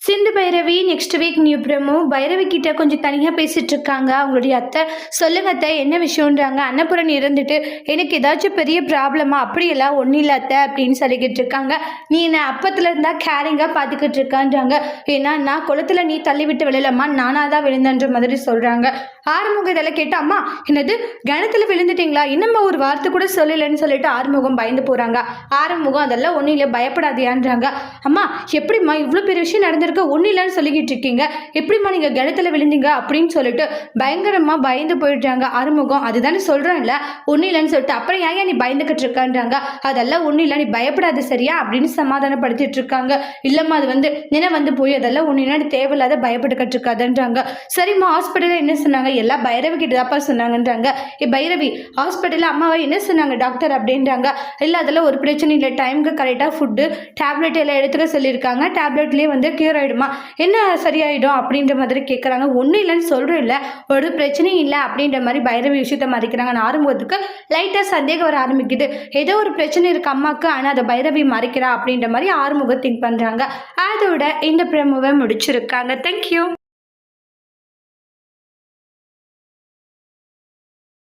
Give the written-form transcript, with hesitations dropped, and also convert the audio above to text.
சிந்து Bhairavi next week new promo Bhairavi கிட்ட கொஞ்சம் தனியாக பேசிட்டு இருக்காங்க. அவங்களுடைய அத்தை சொல்லுங்க அத்தை என்ன விஷயம்ன்றாங்க. அன்னபுரன் இருந்துட்டு எனக்கு ஏதாச்சும் பெரிய ப்ராப்ளமா அப்படியெல்லாம் ஒன்றும் இல்லை அத்தை அப்படின்னு சொல்லிக்கிட்டு இருக்காங்க. நீ என்ன அப்பத்துல இருந்தா கேரிங்காக பார்த்துக்கிட்டு இருக்கான்றாங்க. ஏன்னா நான் குளத்துல நீ தள்ளி விட்டு விழலம்மா நானாக தான் விழுந்தன்ற மாதிரி சொல்றாங்க. ஆறுமுகம் இதெல்லாம் கேட்டு அம்மா என்னது கிணத்துல விழுந்துட்டீங்களா இன்னும் ஒரு வார்த்தை கூட சொல்லலைன்னு சொல்லிட்டு ஆறுமுகம் பயந்து போறாங்க. ஆறுமுகம் அதெல்லாம் ஒன்றும் இல்லை பயப்படாதியான்றாங்க. அம்மா எப்படிம்மா இவ்வளோ பெரிய விஷயம் நடந்திருக்க ஒன்றும் இல்லைன்னு சொல்லிக்கிட்டு இருக்கீங்க, எப்படிம்மா நீங்கள் கிணத்துல விழுந்தீங்க அப்படின்னு சொல்லிட்டு பயங்கரமாக பயந்து போயிடுறாங்க. ஆறுமுகம் அதுதானே சொல்கிறேன்ல ஒன்றும் இல்லைன்னு சொல்லிட்டு அப்புறம் ஏன் நீ பயந்துக்கிட்டு இருக்கான்றாங்க. அதெல்லாம் ஒன்றும் இல்லை நீ பயப்படாது சரியா அப்படின்னு சமாதானப்படுத்திட்டு இருக்காங்க. இல்லைம்மா அது வந்து போய் அதெல்லாம் ஒன்றும் இல்லை தேவையில்லாத பயப்பட்டுக்கிட்டு இருக்காதுன்றாங்க. சரிம்மா ஹாஸ்பிட்டலில் என்ன சொன்னாங்க எல்லாம் பைரவி கிட்ட தாப்பா சொன்னாங்கன்றாங்க. பைரவி ஹாஸ்பிட்டலில் அம்மாவை என்ன சொன்னாங்க டாக்டர் அப்படின்றாங்க. இல்லை அதெல்லாம் ஒரு பிரச்சனை இல்லை டைமுக்கு கரெக்டாக ஃபுட்டு டேப்லெட் எல்லாம் எடுத்துக்க சொல்லியிருக்காங்க, டேப்லெட்லேயே கியூர் ஆகிடுமா என்ன சரியாயிடும் அப்படின்ற மாதிரி கேட்குறாங்க. ஒன்றும் இல்லைன்னு சொல்கிறோம் இல்லை ஒரு பிரச்சனையும் இல்லை அப்படின்ற மாதிரி பைரவி விஷயத்த மறைக்கிறாங்க. ஆறுமுகத்துக்கு லைட்டாக சந்தேகம் வர ஆரம்பிக்குது. ஏதோ ஒரு பிரச்சனை இருக்குது அம்மாவுக்கு ஆனால் அதை பைரவி மறைக்கிறா அப்படின்ற மாதிரி ஆறுமுகம் திங்க் பண்ணுறாங்க. அதோட இந்த ப்ரமோவை முடிச்சிருக்காங்க. தேங்க்யூ.